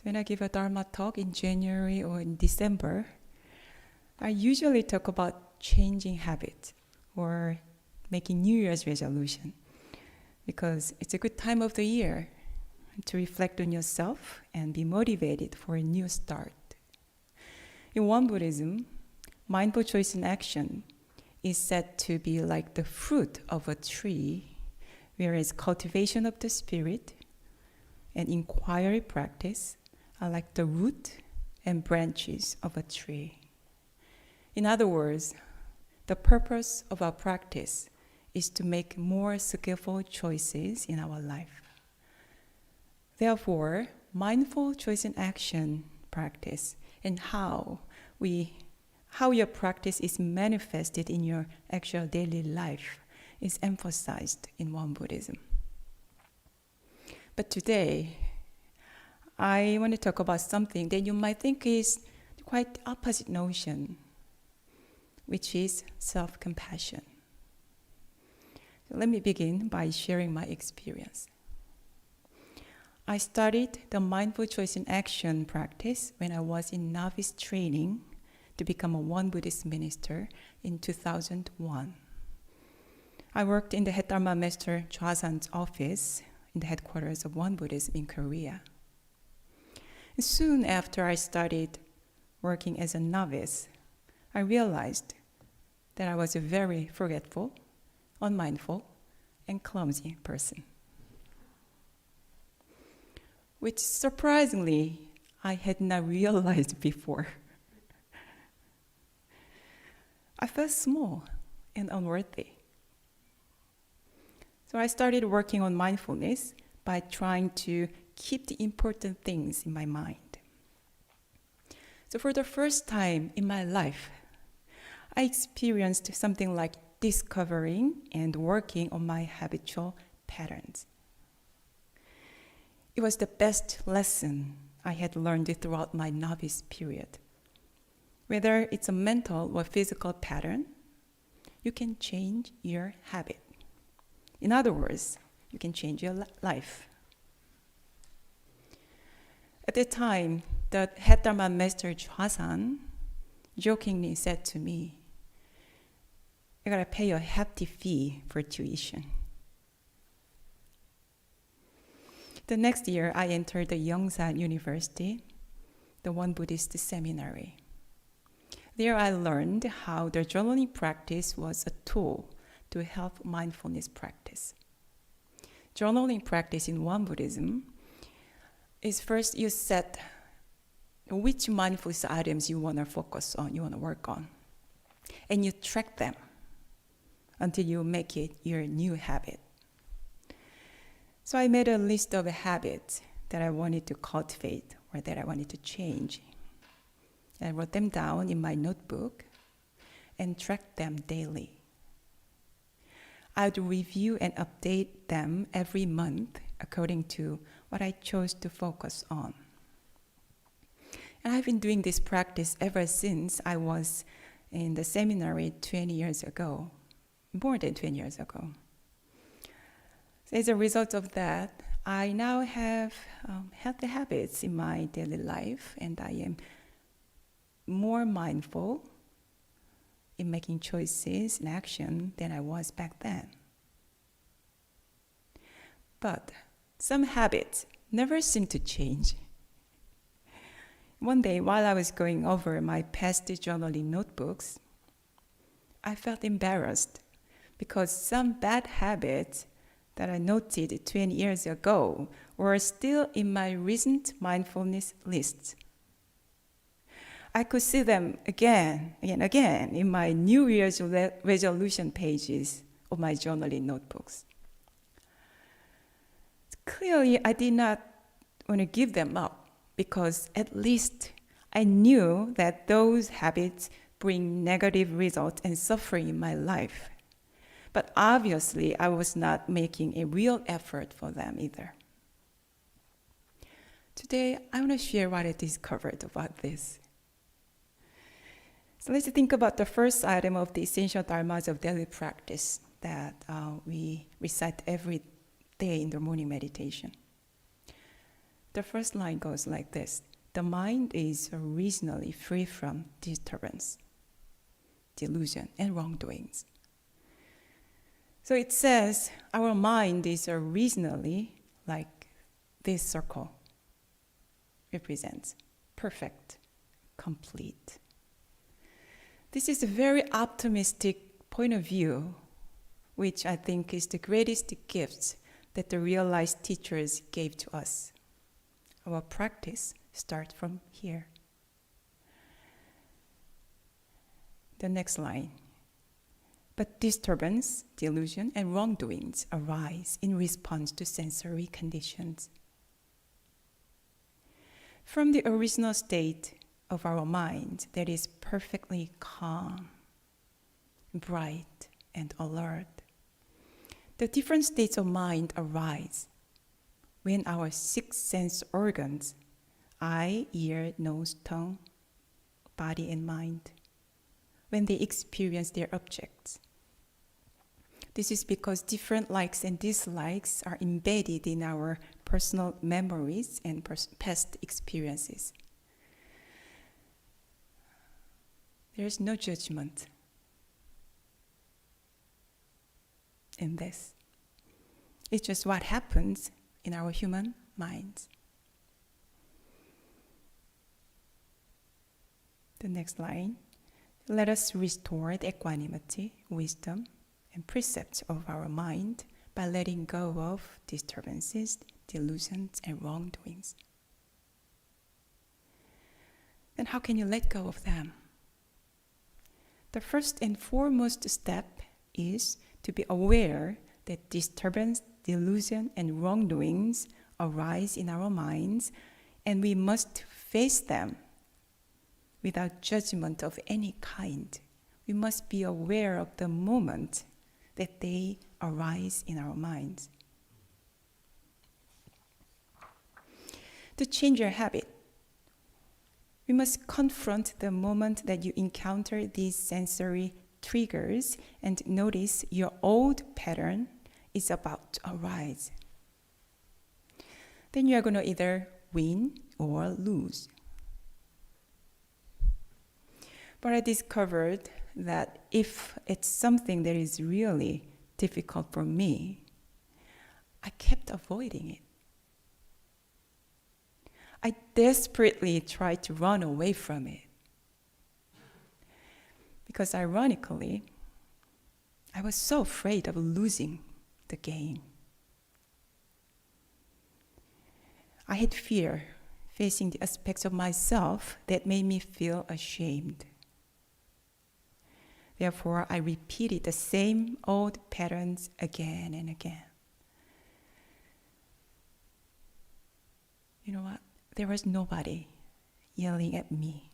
When I give a Dharma talk in January or in December, I usually talk about changing habits or making New Year's resolution because it's a good time of the year to reflect on yourself and be motivated for a new start. In Won Buddhism, mindful choice in action is said to be like the fruit of a tree, whereas cultivation of the spirit and inquiry practice are like the root and branches of a tree. In other words, the purpose of our practice is to make more skillful choices in our life. Therefore, mindful choice in action practice and how your practice is manifested in your actual daily life is emphasized in Won Buddhism. But today, I want to talk about something that you might think is quite the opposite notion, which is self-compassion. So let me begin by sharing my experience. I started the mindful choice in action practice when I was in novice training to become a Won Buddhist minister in 2001. I worked in the head Dharma Master Jieun's office in the headquarters of Won Buddhism in Korea. And soon after I started working as a novice, I realized that I was a very forgetful, unmindful, and clumsy person, which surprisingly I had not realized before. I felt small and unworthy. So I started working on mindfulness by trying to keep the important things in my mind. So for the first time in my life, I experienced something like discovering and working on my habitual patterns. It was the best lesson I had learned throughout my novice period. Whether it's a mental or physical pattern, you can change your habit. In other words, you can change your life. At the time, the head Dharma Master Jieun jokingly said to me, "You gotta pay a hefty fee for tuition." The next year, I entered the Yongsan University, the Won Buddhist seminary. There I learned how the journaling practice was a tool to help mindfulness practice. Journaling practice in Won Buddhism is first you set which mindfulness items you want to focus on, you want to work on, and you track them until you make it your new habit. So I made a list of habits that I wanted to cultivate or that I wanted to change. I wrote them down in my notebook and tracked them daily. I would review and update them every month according to what I chose to focus on. And I've been doing this practice ever since I was in the seminary 20 years ago, more than 20 years ago. So as a result of that, I now have healthy habits in my daily life, and I am more mindful in making choices and action than I was back then. But some habits never seem to change. One day, while I was going over my past journaling notebooks, I felt embarrassed because some bad habits that I noted 20 years ago were still in my recent mindfulness list. I could see them again in my New Year's resolution pages of my journaling notebooks. Clearly, I did not want to give them up because at least I knew that those habits bring negative results and suffering in my life. But obviously, I was not making a real effort for them either. Today, I want to share what I discovered about this. So let's think about the first item of the essential dharmas of daily practice that we recite every day in the morning meditation. The first line goes like this. The mind is originally free from disturbance, delusion, and wrongdoings. So it says our mind is originally like this circle represents perfect, complete. This is a very optimistic point of view, which I think is the greatest gift that the realized teachers gave to us. Our practice starts from here. The next line. But disturbance, delusion, and wrongdoings arise in response to sensory conditions. From the original state of our mind that is perfectly calm, bright, and alert, the different states of mind arise when our six sense organs, eye, ear, nose, tongue, body, and mind, when they experience their objects. This is because different likes and dislikes are embedded in our personal memories and past experiences. There is no judgment in this. It's just what happens in our human minds. The next line. Let us restore the equanimity, wisdom, and precepts of our mind by letting go of disturbances, delusions, and wrongdoings. Then how can you let go of them? The first and foremost step is to be aware that disturbance, delusion, and wrongdoings arise in our minds, and we must face them without judgment of any kind. We must be aware of the moment that they arise in our minds. To change your habit, we must confront the moment that you encounter these sensory triggers and notice your old pattern is about to arise. Then you are going to either win or lose. But I discovered that if it's something that is really difficult for me, I kept avoiding it. I desperately tried to run away from it. Because ironically, I was so afraid of losing the game. I had fear facing the aspects of myself that made me feel ashamed. Therefore, I repeated the same old patterns again and again. You know what? There was nobody yelling at me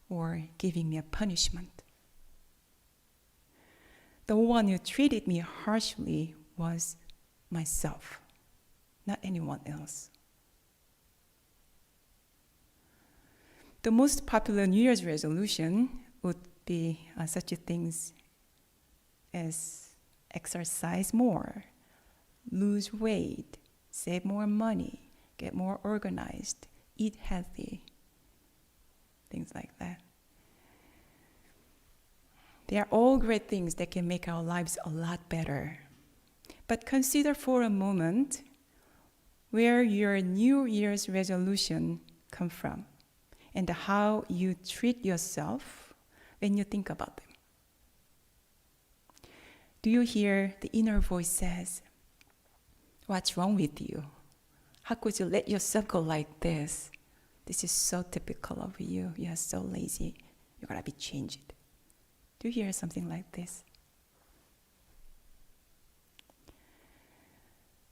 or giving me a punishment. The one who treated me harshly was myself, not anyone else. The most popular New Year's resolution would be such things as exercise more, lose weight, save more money, get more organized, eat healthy, things like that. They are all great things that can make our lives a lot better. But consider for a moment where your New Year's resolution come from and how you treat yourself when you think about them. Do you hear the inner voice says, "What's wrong with you? How could you let yourself go like this? This is so typical of you. You are so lazy. You gotta be changed." Do you hear something like this?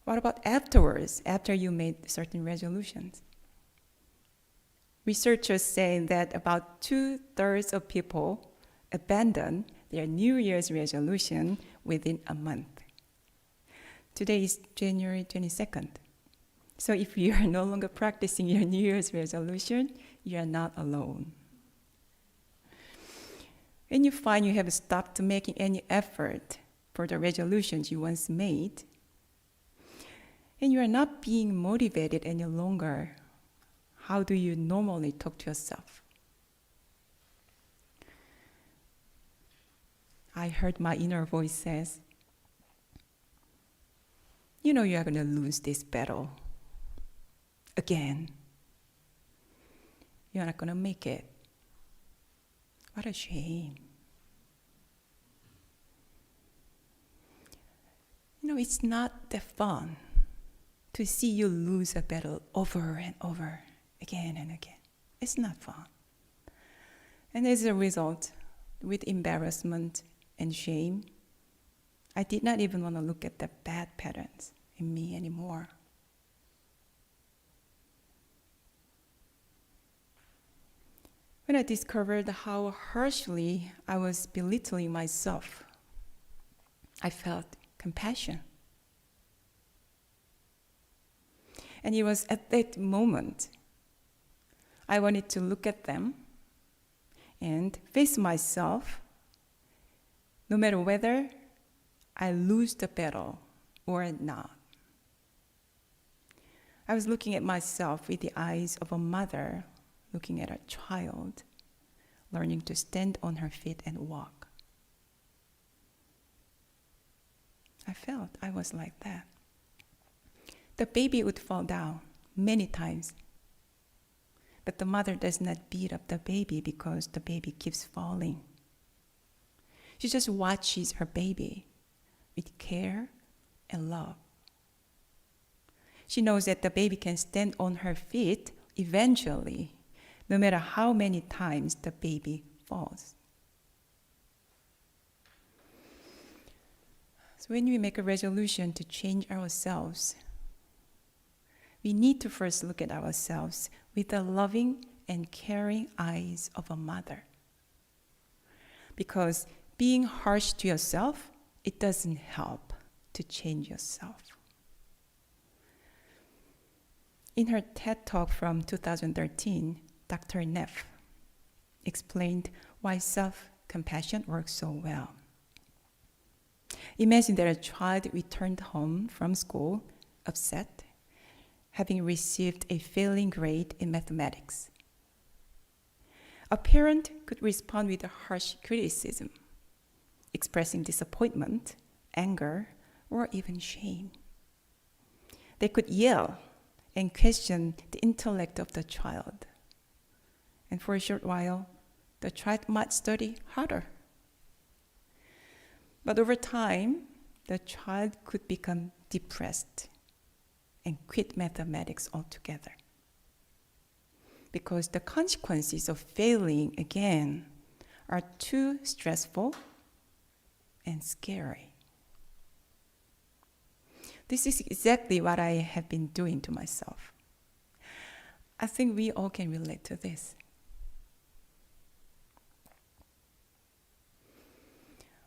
What about afterwards, after you made certain resolutions? Researchers say that about 2/3 of people abandon their New Year's resolution within a month. Today is January 22nd. So if you are no longer practicing your New Year's resolution, you are not alone. When you find you have stopped making any effort for the resolutions you once made, and you are not being motivated any longer, how do you normally talk to yourself? I heard my inner voice says, you know you are going to lose this battle again. You're not going to make it. What a shame. You know, it's not that fun to see you lose a battle over and over, again and again. It's not fun. And as a result, with embarrassment and shame, I did not even want to look at the bad patterns in me anymore. When I discovered how harshly I was belittling myself, I felt compassion. And it was at that moment I wanted to look at them and face myself, no matter whether I lose the battle or not. I was looking at myself with the eyes of a mother looking at a child, learning to stand on her feet and walk. I felt I was like that. The baby would fall down many times, but the mother does not beat up the baby because the baby keeps falling. She just watches her baby with care and love. She knows that the baby can stand on her feet eventually, no matter how many times the baby falls. So when we make a resolution to change ourselves, we need to first look at ourselves with the loving and caring eyes of a mother. Because being harsh to yourself, it doesn't help to change yourself. In her TED Talk from 2013, Dr. Neff explained why self-compassion works so well. Imagine that a child returned home from school upset, having received a failing grade in mathematics. A parent could respond with a harsh criticism, expressing disappointment, anger, or even shame. They could yell and question the intellect of the child. And for a short while, the child might study harder. But over time, the child could become depressed and quit mathematics altogether. Because the consequences of failing again are too stressful and scary. This is exactly what I have been doing to myself. I think we all can relate to this.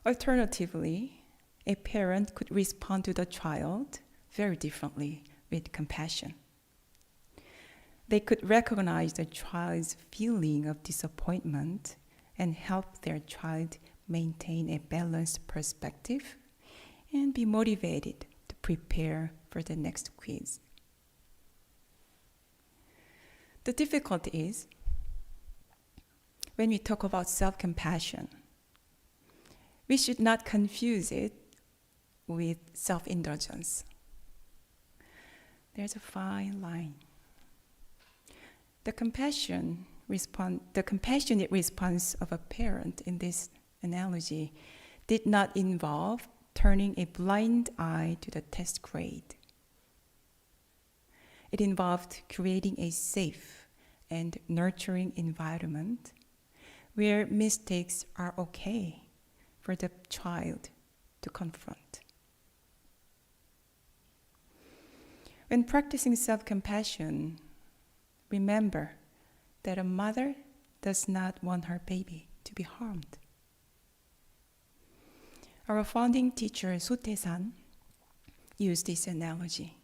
Alternatively, a parent could respond to the child very differently with compassion. They could recognize the child's feeling of disappointment and help their child maintain a balanced perspective and be motivated to prepare for the next quiz. The difficulty is, when we talk about self-compassion, we should not confuse it with self-indulgence. There's a fine line. The compassionate response of a parent in this analogy did not involve turning a blind eye to the test grade. It involved creating a safe and nurturing environment where mistakes are okay for the child to confront. When practicing self-compassion, remember that a mother does not want her baby to be harmed. Our founding teacher, Sotae-san, used this analogy.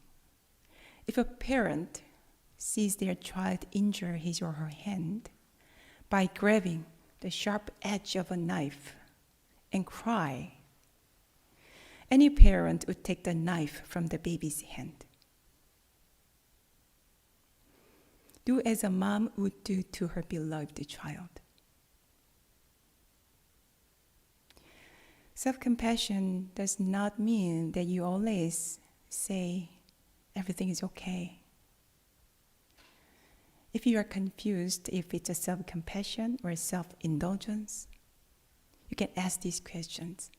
If a parent sees their child injure his or her hand by grabbing the sharp edge of a knife and cry, any parent would take the knife from the baby's hand Do as a mom would do to her beloved child. Self-compassion does not mean that you always say everything is okay. If you are confused if it's a self-compassion or self-indulgence, you can ask these questions.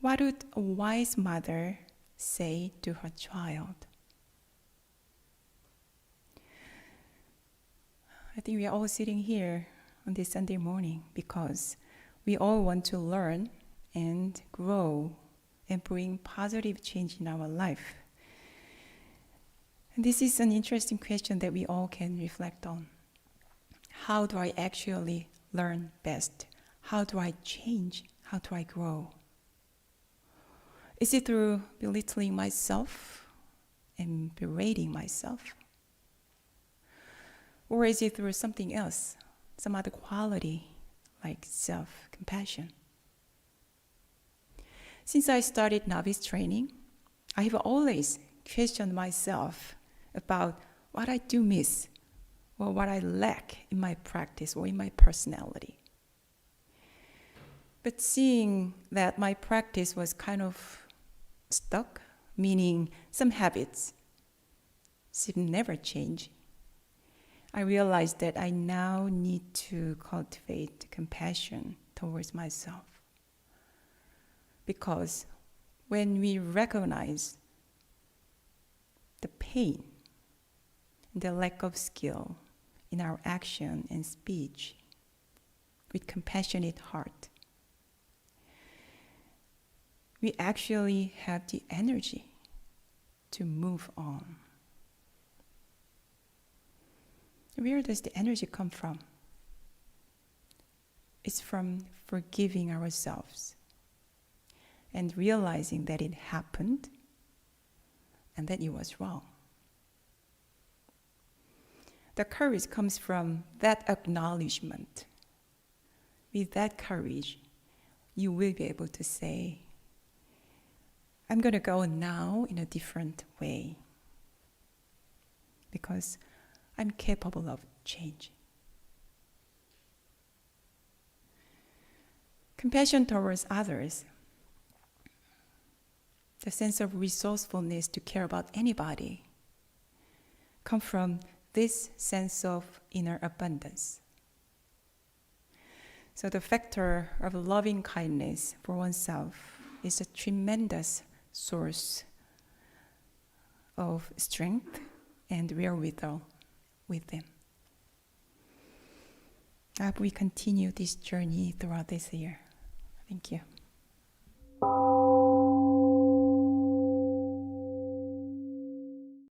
What would a wise mother say to her child? I think we are all sitting here on this Sunday morning because we all want to learn and grow and bring positive change in our life. And this is an interesting question that we all can reflect on. How do I actually learn best? How do I change? How do I grow? Is it through belittling myself and berating myself? Or is it through something else, some other quality like self-compassion? Since I started novice training, I have always questioned myself about what I do miss or what I lack in my practice or in my personality. But seeing that my practice was kind of stuck, meaning some habits seem never change, I realized that I now need to cultivate compassion towards myself. Because when we recognize the pain, the lack of skill in our action and speech with compassionate heart, we actually have the energy to move on. Where does the energy come from? It's from forgiving ourselves and realizing that it happened and that it was wrong. The courage comes from that acknowledgement. With that courage, you will be able to say, I'm going to go now in a different way because I'm capable of change. Compassion towards others, the sense of resourcefulness to care about anybody, come from this sense of inner abundance. So the factor of loving kindness for oneself is a tremendous source of strength and wherewithal within. I hope we continue this journey throughout this year. Thank you.